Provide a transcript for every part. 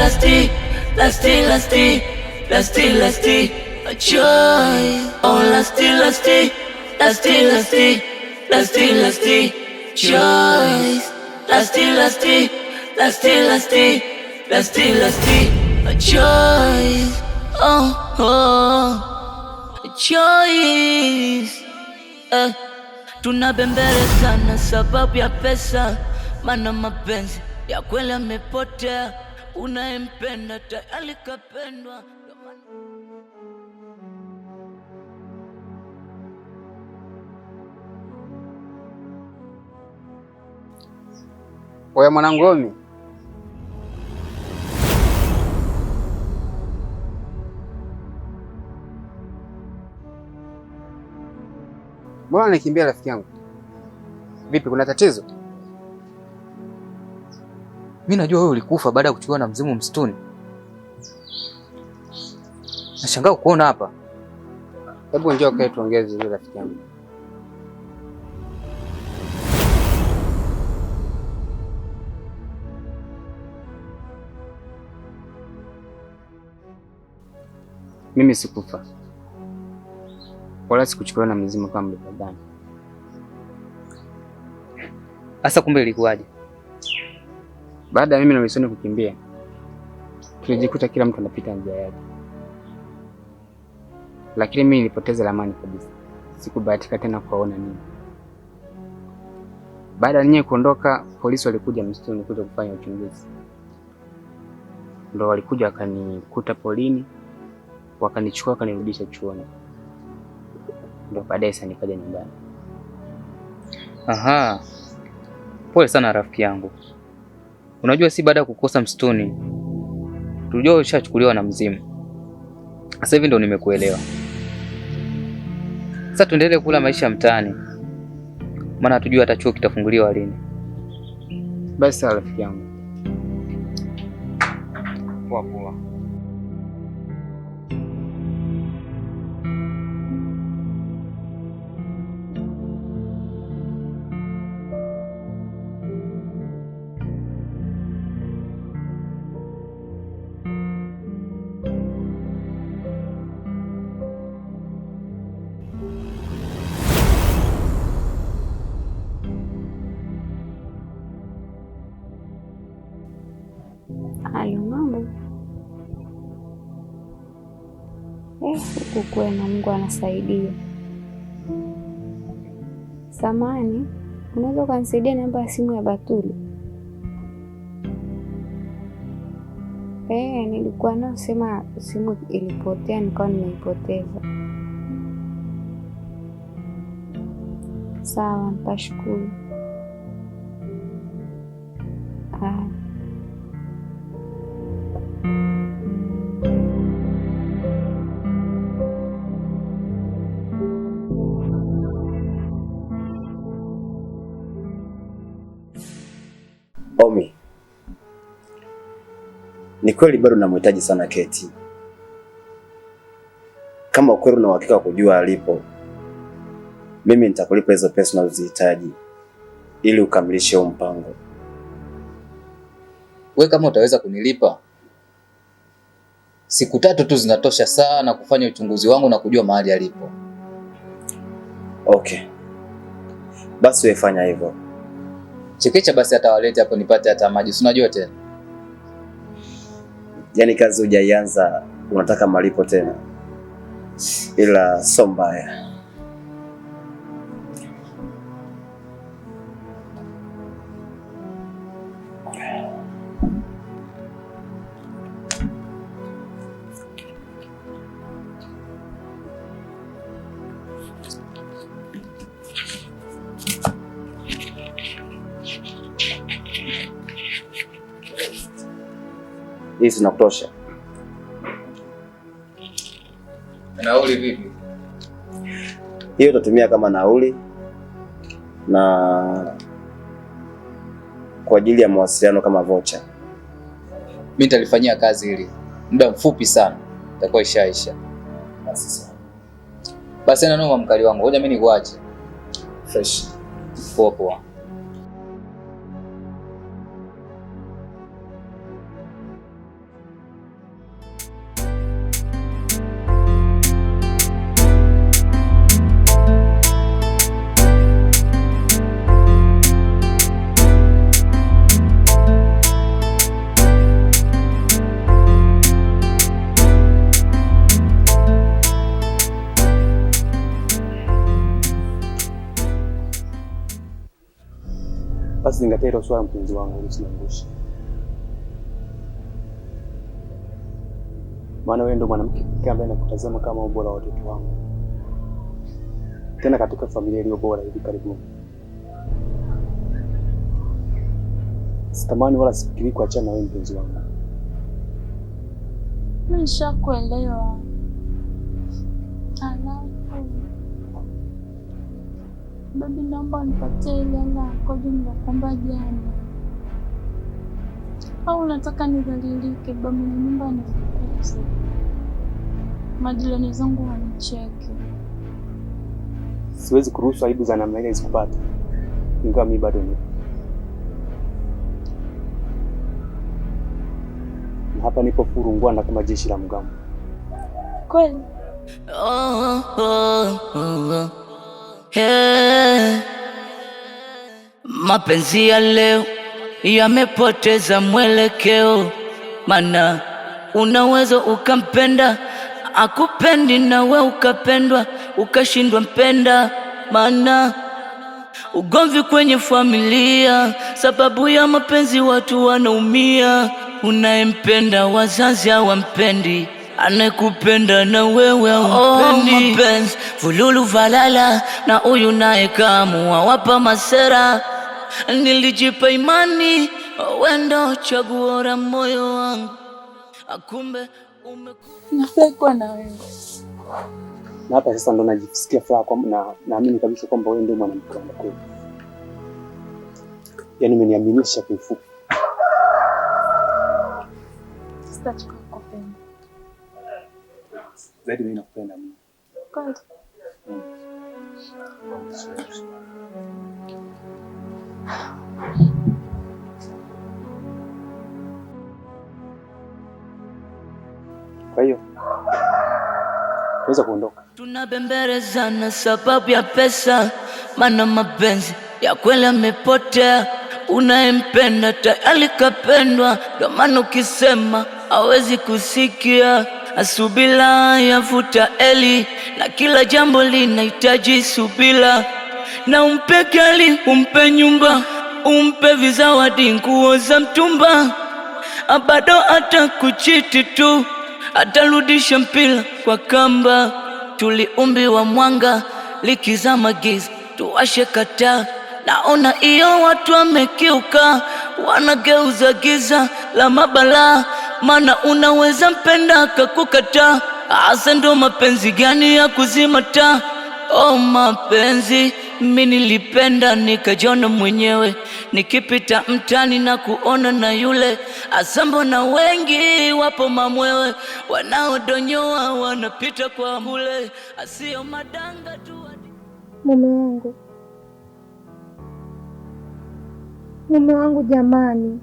a choice. Oh, lusty, choice. Lusty, a choice. A choice. Tunabembelezana sababu ya pesa, mana mapenzi ya kweli yamepotea. Unayempenda tayari kapendwa. Wewe mwanangomi, mbona nikimbia rafiki yangu? Vipi, kuna tatizo? Mimi najua wewe ulikufa baada ya kuchukua na mzimu msituni. Nashangaa kuona hapa. Hebu njoo kae tuongee vizuri rafiki yangu. Mimi sikufa wala sikuchukuliwa na mzimu kama mlivyodhani. Sasa kumbe ilikuwaje? Baada ya mimi na Wilson kukimbia, tulijikuta kila mtu anapita njia yake, lakini mimi nilipoteza ramani kabisa. Sikubahatika tena kuwaona ninyi. Baada ya ninyi kuondoka, polisi walikuja msituni kuja kufanya uchunguzi. Ndio walikuja wakanikuta polini, wakanichukua wakanirudisha chuoni. Ndio baadaye sasa nikaja nyumbani. Aha. Pole sana rafiki yangu. Unajua si baada ya kukosa msituni tulijua ushachukuliwa na mzimu. Sasa hivi ndo nimekuelewa. Sasa tuendelee kula maisha mtaani, maana hatujui hata chuo kitafunguliwa lini. Basi sawa rafiki yangu. Poa. Halo mama. Huku kwema Mungu anasaidia. Samani, unaweza ukanisaidia namba ya simu ya Batuli? Nilikuwa nao sema simu ilipotea nikawa nimeipoteza. Sawa, nitashukuru. Omi, ni kweli bado namhitaji sana Keti. Kama ukweli una uhakika wa kujua alipo, mimi nitakulipa hizo pesa unazozihitaji ili ukamilishe huo mpango. Wewe kama utaweza kunilipa, siku 3 tu zinatosha sana kufanya uchunguzi wangu na kujua mahali alipo. Okay. Basi wewe fanya hivyo. Chekecha basi atawalete hapo nipate hata maji. Si unajua tena. Yaani kazi hujaianza unataka malipo tena. Ila sio mbaya. Hii zinatosha. Nauli vipi? Hiyo utatumia kama nauli na kwa ajili ya mawasiliano kama vocha. Mimi nitalifanyia kazi hili. Muda mfupi sana itakuwa ishaisha. Basi na noma mkali wangu. Ngoja mimi nikuache. Fresh. Poa. Basi zingatia hilo swala mpenzi wangu, usiniangushe. Maana wewe ndo mwanamke pekee ambaye nakutazama kama ubora wa watoto wangu, tena katika familia iliyo bora hivi karibuni. Sitamani wala sifikiri kuachana na wewe mpenzi wangu. Nishakuelewa. Alafu baby, naomba nipatie ile hela kodi niliyokuomba jana. Au unataka nidhalilike baby, na nyumba nifukuse? Majirani zangu wanicheke. Siwezi kuruhusu aibu za namna ile zikupate, ingawa mimi bado nipo. Na hapa nipo furungwana kama jeshi la mgambo. Kweli? Yeah. Mapenzi ya leo yamepoteza mwelekeo, mana unaweza ukampenda akupendi, na we ukapendwa ukashindwa mpenda. Mana ugomvi kwenye familia sababu ya mapenzi, watu wanaumia. Unayempenda wazazi hawampendi, anayekupenda na wewe haupendi. Mapenzi vululu valala, na huyu naye kaamua wapa masera. Nilijipa imani wendo chaguo la moyo wangu, akumbe nafurahi kuwa na wewe. Na hapa sasa ndo najisikia furaha na naamini kabisa kwamba wewe ndio mwanamke wangu kweli. Yaani umeniaminisha kwa ufupi. Sitaki kukupenda. Zaidi mimi nakupenda mimi. Kweli? Kwa hiyo tunaweza kuondoka. Tunabembelezana sababu ya pesa, mana mapenzi ya kweli yamepotea. Unayempenda tayari kapendwa, ndio maana ukisema hawezi kusikia. Asubila yavuta eli, na kila jambo linahitaji subila. Na umpe gari, umpe nyumba, umpe vizawadi, nguo za mtumba, bado atakuchiti tu, atarudisha mpira kwa kamba. Tuliumbiwa mwanga, likizama giza tuwashe kata. Naona iyo watu wamekiuka, wanageuza giza la mabala. Mana unaweza mpenda akakukata, asa ndo mapenzi gani ya kuzima taa? Oh mapenzi, mimi nilipenda nikajiona mwenyewe, nikipita mtani na kuona na yule. Asa mbona wengi wapo mamwewe, wanaodonyoa wanapita kwa mule, asio madanga tu. Mume wangu jamani,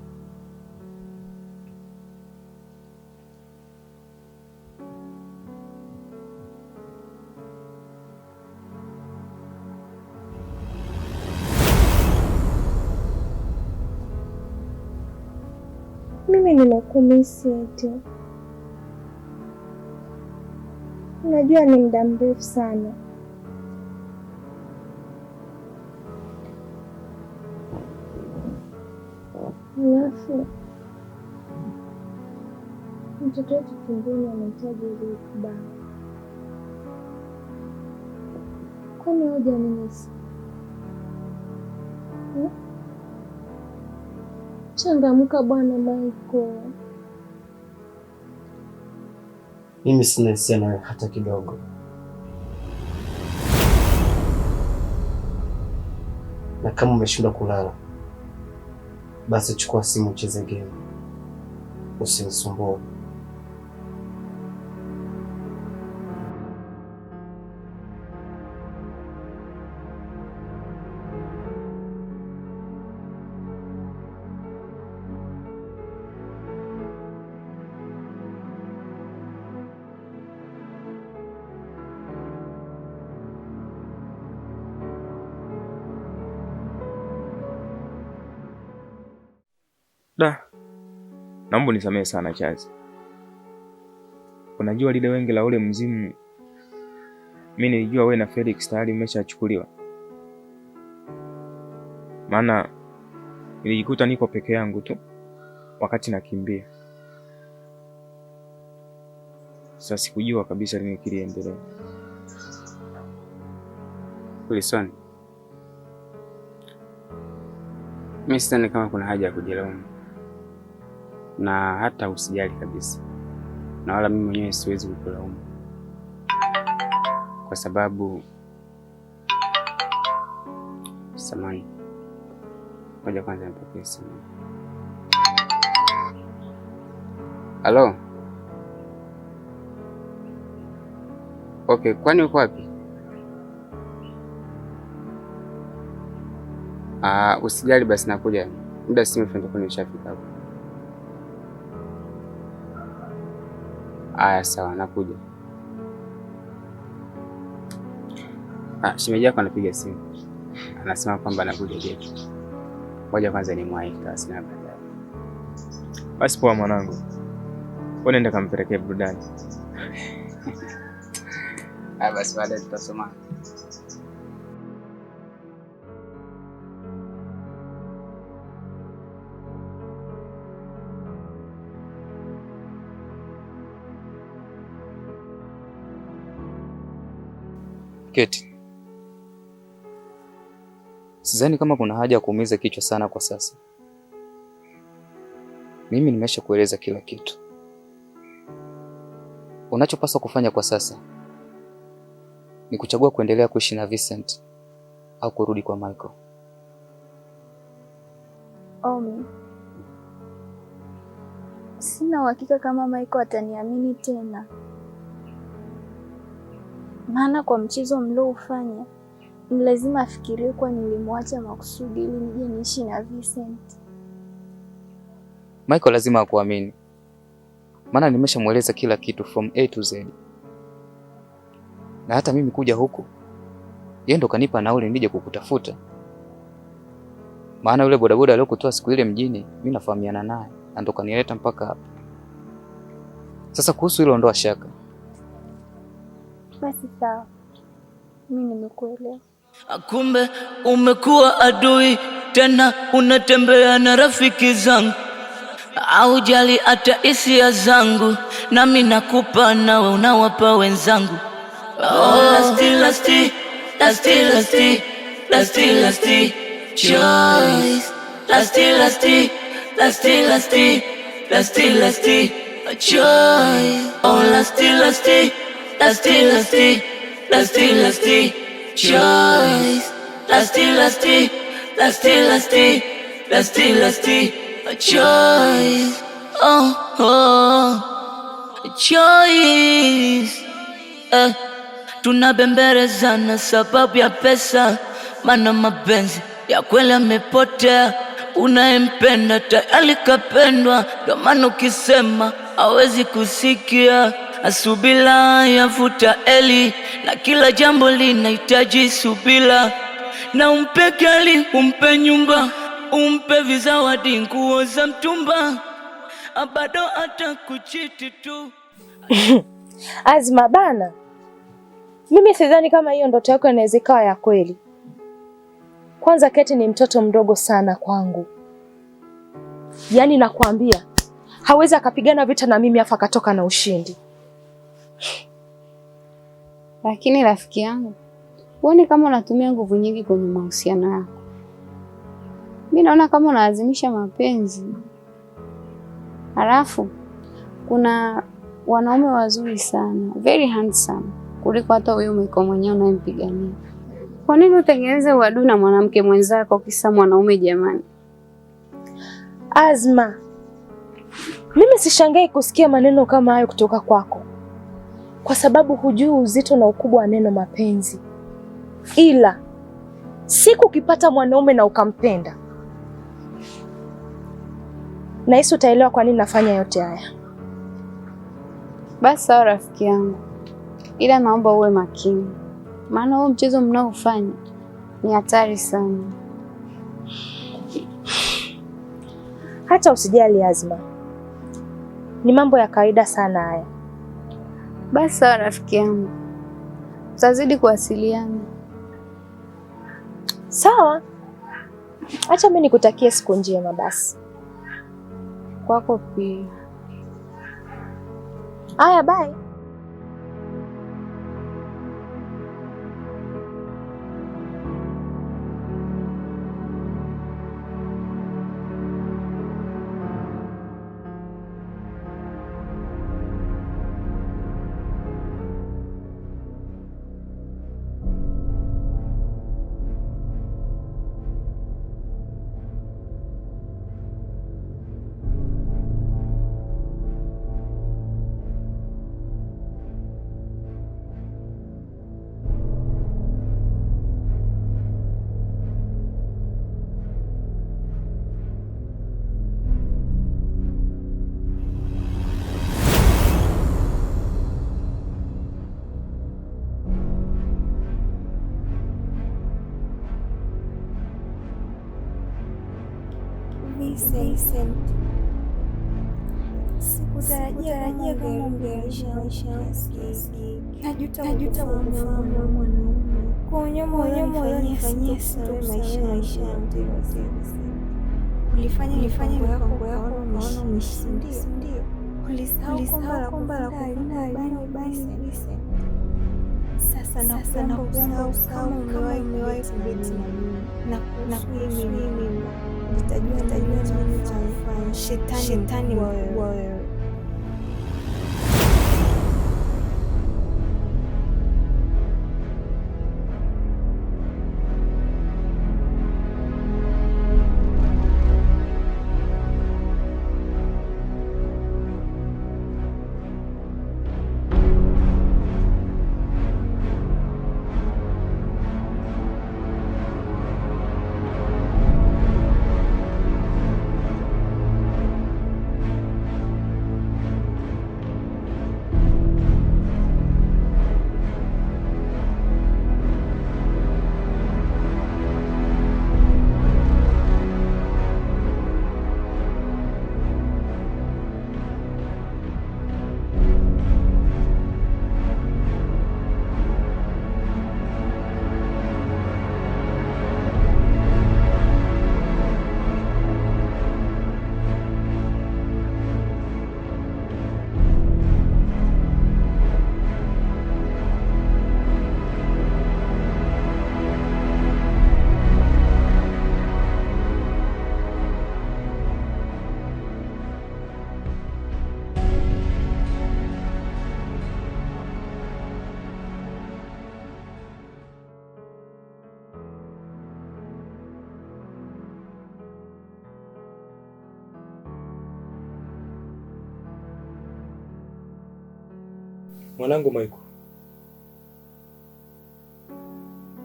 mimi nimekumisi eti. Unajua ni muda mrefu sana. Alafu mtoto wetu tumboni anahitaji ile kibao. Kwani hoja nini? Changamka bwana Michael. Mimi sina hisia nawe hata kidogo. Na kama umeshindwa kulala, basi chukua simu ucheze game. Usinisumbue. Naomba unisamehe sana Chazi. Unajua lile wengi la ule mzimu, mimi nilijua wewe na Felix tayari mmeshachukuliwa. Maana nilijikuta niko peke yangu tu wakati nakimbia. Sasa sikujua kabisa nini kiliendelea. Wilson, mimi sidhani kama kuna haja ya kujilaumu, na hata usijali kabisa, na wala mimi mwenyewe siwezi kukulaumu kwa sababu samani. Ngoja kwanza nipokee simu. Halo? Okay, kwani uko wapi? Usijali basi, nakuja. Muda si mrefu nitakuwa nimeshafika hapo. Aya, sawa, nakuja. Shemeji yako anapiga simu. Anasema kwamba anakuja geto. Ngoja kwanza nimwahi kasi na baadaye. Basi poa mwanangu. Wewe nenda kampelekee burudani. Basi baadaye tutasoma. Keti. Sidhani kama kuna haja ya kuumiza kichwa sana kwa sasa. Mimi nimesha kueleza kila kitu. Unachopaswa kufanya kwa sasa ni kuchagua kuendelea kuishi na Vincent au kurudi kwa Michael. Omi, sina uhakika kama Michael ataniamini tena, maana kwa mchezo mlioufanya ni lazima afikirie kuwa nilimwacha makusudi ili nije niishi na Vincent. Michael lazima akuamini, maana nimeshamweleza kila kitu from A to Z. Na hata mimi kuja huku, yeye ndo kanipa nauli nije kukutafuta. Maana yule bodaboda aliyokutoa siku ile mjini, mimi nafahamiana naye, na ndo kanileta mpaka hapa. Sasa kuhusu hilo ondoa shaka. Basi sawa, mimi nimekuelewa. Kumbe umekuwa adui tena, unatembea na rafiki zangu, au jali hata hisia zangu, nami nakupa nawe unawapa wenzangu. Lasty choice. Lasty choice. Oh, lasty choice. Lasty choice. Choice. Tunabembelezana sababu ya pesa, maana mapenzi ya kweli yamepotea. Unayempenda tayari kapendwa, ndio maana ukisema hawezi kusikia. Asubila yavuta eli, na kila jambo linahitaji subila. Na umpe gari, umpe nyumba, umpe vizawadi, nguo za mtumba, bado hata kuchiti tu. Azma bana, mimi sidhani kama hiyo ndoto yako inaweza ikawa ya kweli. Kwanza Keti ni mtoto mdogo sana kwangu. Yaani nakwambia, hawezi akapigana vita na mimi afa katoka na ushindi. Lakini rafiki yangu, uone kama unatumia nguvu nyingi kwenye mahusiano yako. Mimi naona kama unalazimisha mapenzi. Halafu kuna wanaume wazuri sana, very handsome, kuliko hata wewe Michael mwenyewe unayempigania. Kwa nini utengeneze uadui na mwanamke mwenzako kisa mwanaume jamani? Azma, mimi sishangai kusikia maneno kama hayo kutoka kwako, kwa sababu hujui uzito na ukubwa wa neno mapenzi. Ila siku ukipata mwanaume na ukampenda, nahisi utaelewa kwa nini nafanya yote haya. Basi sawa rafiki yangu, ila naomba uwe makini, maana huo mchezo mnaofanya ni hatari sana. Hata usijali Azma, ni mambo ya kawaida sana haya. Basi sawa rafiki yangu, tutazidi kuwasiliana. Sawa, Acha mimi nikutakie siku njema basi. Kwako pia. Aya, bye. Vincent, sikutarajia kama ungeisha maisha yangu. Najuta kufahamu mwanaume. Kwa nyuma ulionifanyia sitoe maisha yangu. Ulifanya mipango yako unaona umeshinda. Ulisahau kwamba la kupenda Vincent. Sasa nakuomba usahau umewahi kubeti na mimi. Na kuhusu mimi nitajua nini cha kufanya. Shetani mkubwa wewe. Mwanangu Maiko,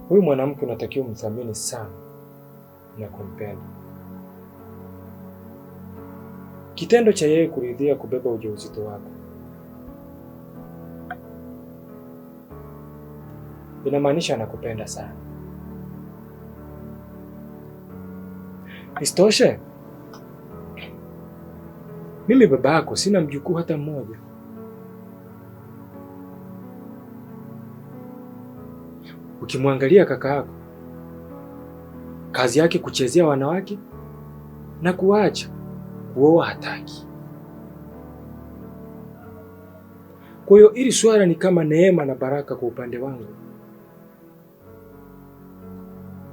huyu mwanamke unatakiwa umthamini sana na kumpenda. Kitendo cha yeye kuridhia kubeba ujauzito wako inamaanisha anakupenda sana. Isitoshe, mimi baba yako sina mjukuu hata mmoja. Ukimwangalia kaka yako, kazi yake kuchezea wanawake na kuacha, kuoa hataki. Kwa hiyo ili swala ni kama neema na baraka kwa upande wangu.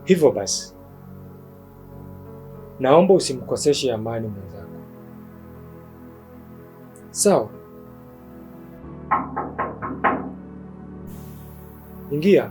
Hivyo basi, naomba usimkoseshe amani mwenzako. Sawa? Ingia.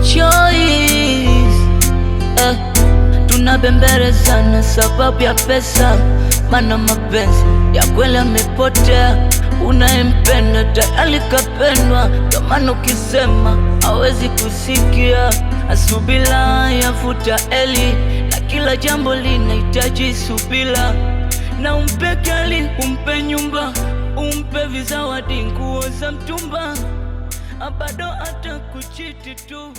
Choice. unabembelezana sababu ya pesa, maana mapenzi ya kweli yamepotea. Unayempenda tayari kapendwa, ndio maana ukisema hawezi kusikia. Asubila yafuta eli, na kila jambo linahitaji subira. Na umpe gari, umpe nyumba, umpe vizawadi, nguo za mtumba, bado hata kuchiti tu.